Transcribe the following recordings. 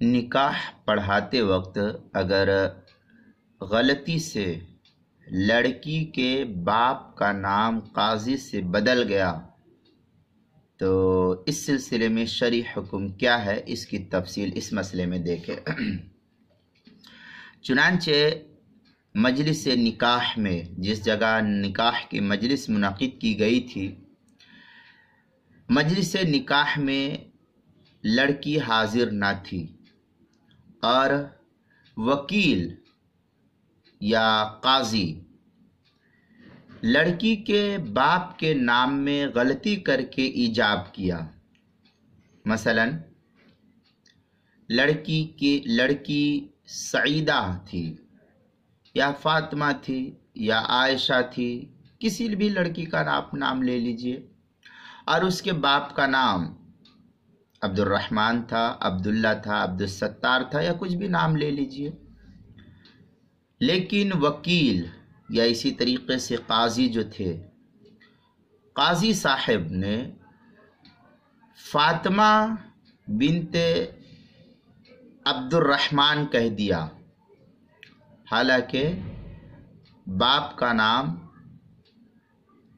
نکاح پڑھاتے وقت اگر غلطی سے لڑکی کے باپ کا نام قاضی سے بدل گیا تو اس سلسلے میں شرعی حکم کیا ہے، اس کی تفصیل اس مسئلے میں دیکھیں۔ چنانچہ مجلس نکاح میں جس جگہ نکاح کی مجلس منعقد کی گئی تھی، مجلس نکاح میں لڑکی حاضر نہ تھی اور وکیل یا قاضی لڑکی کے باپ کے نام میں غلطی کر کے ایجاب کیا۔ مثلا لڑکی سعیدہ تھی یا فاطمہ تھی یا عائشہ تھی، کسی بھی لڑکی کا آپ نام لے لیجئے، اور اس کے باپ کا نام عبد الرحمن تھا، عبداللہ تھا، عبدالستار تھا، یا کچھ بھی نام لے لیجئے، لیکن وکیل یا اسی طریقے سے قاضی جو تھے، قاضی صاحب نے فاطمہ بنت عبد الرحمن کہہ دیا، حالانکہ باپ کا نام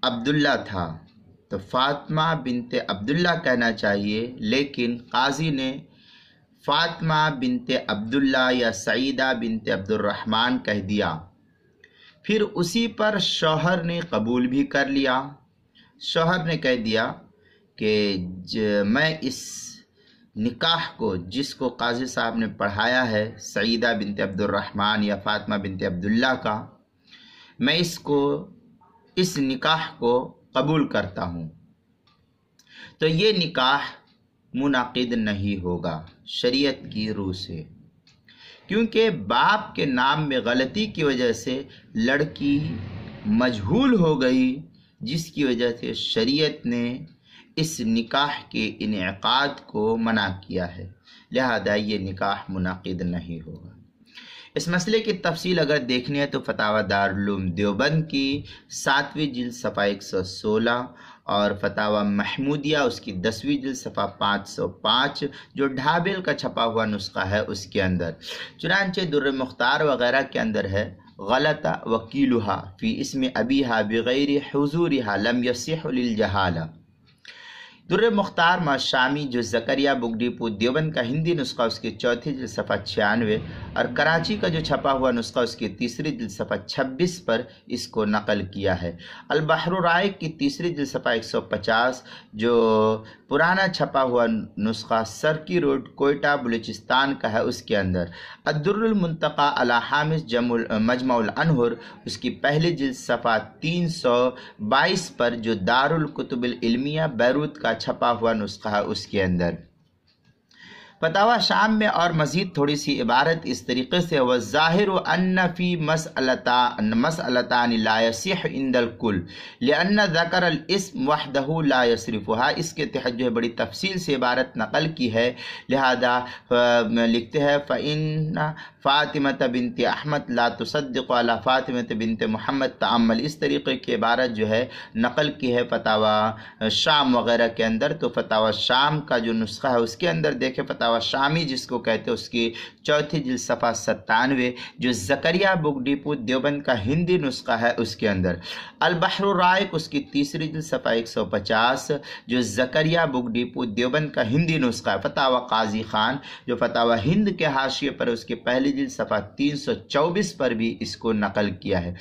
عبداللہ تھا، تو فاطمہ بنت عبداللہ کہنا چاہیے، لیکن قاضی نے فاطمہ بنت عبداللہ یا سعیدہ بنت عبد الرحمن کہہ دیا۔ پھر اسی پر شوہر نے قبول بھی کر لیا۔ شوہر نے کہہ دیا کہ میں اس نکاح کو جس کو قاضی صاحب نے پڑھایا ہے، سعیدہ بنت عبد الرحمن یا فاطمہ بنت عبداللہ کا، میں اس نکاح کو قبول کرتا ہوں، تو یہ نکاح منعقد نہیں ہوگا شریعت کی روح سے، کیونکہ باپ کے نام میں غلطی کی وجہ سے لڑکی مجہول ہو گئی، جس کی وجہ سے شریعت نے اس نکاح کے انعقاد کو منع کیا ہے، لہذا یہ نکاح منعقد نہیں ہوگا۔ اس مسئلے کی تفصیل اگر دیکھنی ہے تو فتاوی دارالعلوم دیوبند کی 7ویں جلد صفحہ 116 اور فتاوی محمودیہ اس کی 10ویں جلد صفحہ 505 جو ڈھابل کا چھپا ہوا نسخہ ہے اس کے اندر، چنانچہ در مختار وغیرہ کے اندر ہے، غلط وکیلھا فی اسم ابیھا بغیر حضورھا لم یصح للجہالہ۔ در مختار ما شامی جو زکریا بک ڈیپو دیوبند کا ہندی نسخہ اس کی 4 جلد صفحہ 96 اور کراچی کا جو چھپا ہوا نسخہ اس کی 3 جلد صفحہ 26 پر اس کو نقل کیا ہے۔ البحر الرائق کی 3 جلد صفحہ 150 جو پرانا چھپا ہوا نسخہ سرکی روڈ کوئٹہ بلوچستان کا ہے اس کے اندر، الدر المنتقی علی حامد مجمع الانہر اس کی 1 جلد صفحہ 322 پر جو دارالکتب العلمیہ بیروت کا چھپا ہوا نسخہ ہے اس کے اندر۔ فتاوی شام میں اور مزید تھوڑی سی عبارت اس طریقے سے، والظاہر ان فی مسئلتان لا یصح عند الکل لان ذکر الاسم وحدہ لا یصرفھا، اس کے تحت جو ہے بڑی تفصیل سے عبارت نقل کی ہے، لہذا لکھتے ہیں فإن فاطمہ بنت احمد لا تصدق علی فاطمہ بنت محمد تأمل، اس طریقے کی عبارت جو ہے نقل کی ہے فتاوی شام وغیرہ کے اندر۔ تو فتاوی شام کا جو نسخہ ہے اس کے اندر دیکھیں، فتاوی شامی جس کو کہتے ہیں اس کی 4 جلد صفحہ 97 جو زکریا بک ڈیپو دیوبند کا ہندی نسخہ ہے اس کے اندر، البحر الرائق اس کی 3 جلد صفحہ 150 جو زکریا بک ڈیپو دیوبند کا ہندی نسخہ ہے، فتاوی قاضی خان جو فتاوی ہند کے حاشیے پر اس کے 1 جلد صفحہ 324 پر بھی اس کو نقل کیا ہے۔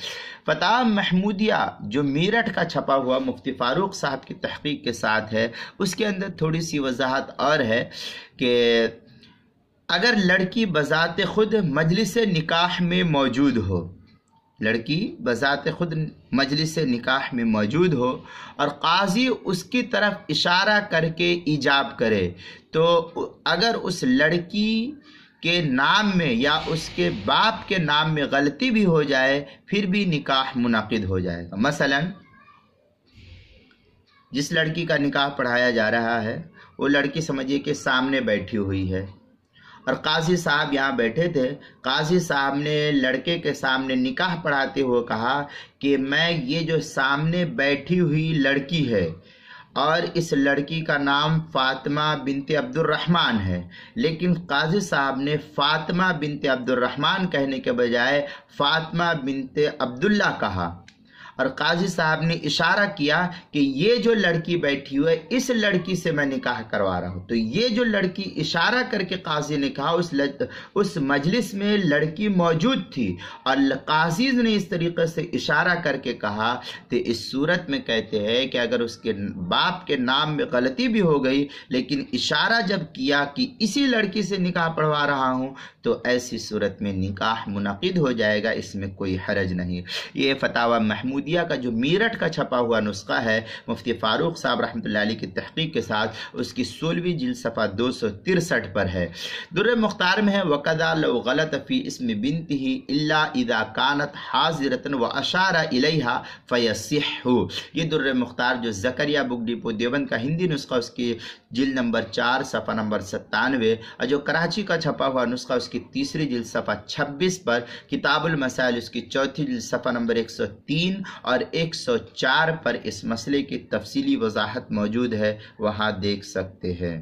فتاوی محمودیہ جو میرٹھ کا چھپا ہوا مفتی فاروق صاحب کی تحقیق کے ساتھ ہے، اس کے اندر تھوڑی سی وضاحت اور ہے کہ اگر لڑکی بذات خود مجلس نکاح میں موجود ہو، لڑکی بذات خود مجلس نکاح میں موجود ہو اور قاضی اس کی طرف اشارہ کر کے ایجاب کرے، تو اگر اس لڑکی کے نام میں یا اس کے باپ کے نام میں غلطی بھی ہو جائے پھر بھی نکاح منعقد ہو جائے گا۔ مثلا جس لڑکی کا نکاح پڑھایا جا رہا ہے وہ لڑکی سمجھیے کہ سامنے بیٹھی ہوئی ہے اور قاضی صاحب یہاں بیٹھے تھے، قاضی صاحب نے لڑکے کے سامنے نکاح پڑھاتے ہوئے کہا کہ میں یہ جو سامنے بیٹھی ہوئی لڑکی ہے اور اس لڑکی کا نام فاطمہ بنت عبدالرحمن ہے، لیکن قاضی صاحب نے فاطمہ بنت عبدالرحمن کہنے کے بجائے فاطمہ بنت عبداللہ کہا، اور قاضی صاحب نے اشارہ کیا کہ یہ جو لڑکی بیٹھی ہوئی ہے اس لڑکی سے میں نکاح کروا رہا ہوں۔ تو یہ جو لڑکی، اشارہ کر کے قاضی نے کہا، اس مجلس میں لڑکی موجود تھی، اور قاضی نے اس طریقے سے اشارہ کر کے کہا کہ اس صورت میں کہتے ہیں کہ اگر اس کے باپ کے نام میں غلطی بھی ہو گئی، لیکن اشارہ جب کیا کہ اسی لڑکی سے نکاح پڑھوا رہا ہوں، تو ایسی صورت میں نکاح منعقد ہو جائے گا، اس میں کوئی حرج نہیں۔ یہ فتاوی محمودیہ کا جو میرٹھ کا چھپا ہوا نسخہ ہے، مفتی فاروق صاحب رحمۃ اللہ علیہ کی تحقیق کے ساتھ، اس کی 16ویں جلد صفحہ 263 پر ہے۔ در مختار میں ہے وَقَذَا لَوْ غَلَطَ فِي اسْمِ بِنْتِهِ إِلَّا إِذَا كَانَتْ حَاضِرَةً وَأَشَارَ إِلَيْهَا فَيَصِحُّ۔ یہ در مختار جو زکریا بک ڈپو دیوبند کا ہندی نسخہ، اس کی جلد نمبر 4 صفحہ نمبر 97، اور جو کراچی کا چھپا ہوا نسخہ اس کی 3ری جلد صفحہ 26 پر، کتاب المسائل اس کی 4تھی جلد صفحہ نمبر 103 اور 104 پر اس مسئلے کی تفصیلی وضاحت موجود ہے، وہاں دیکھ سکتے ہیں۔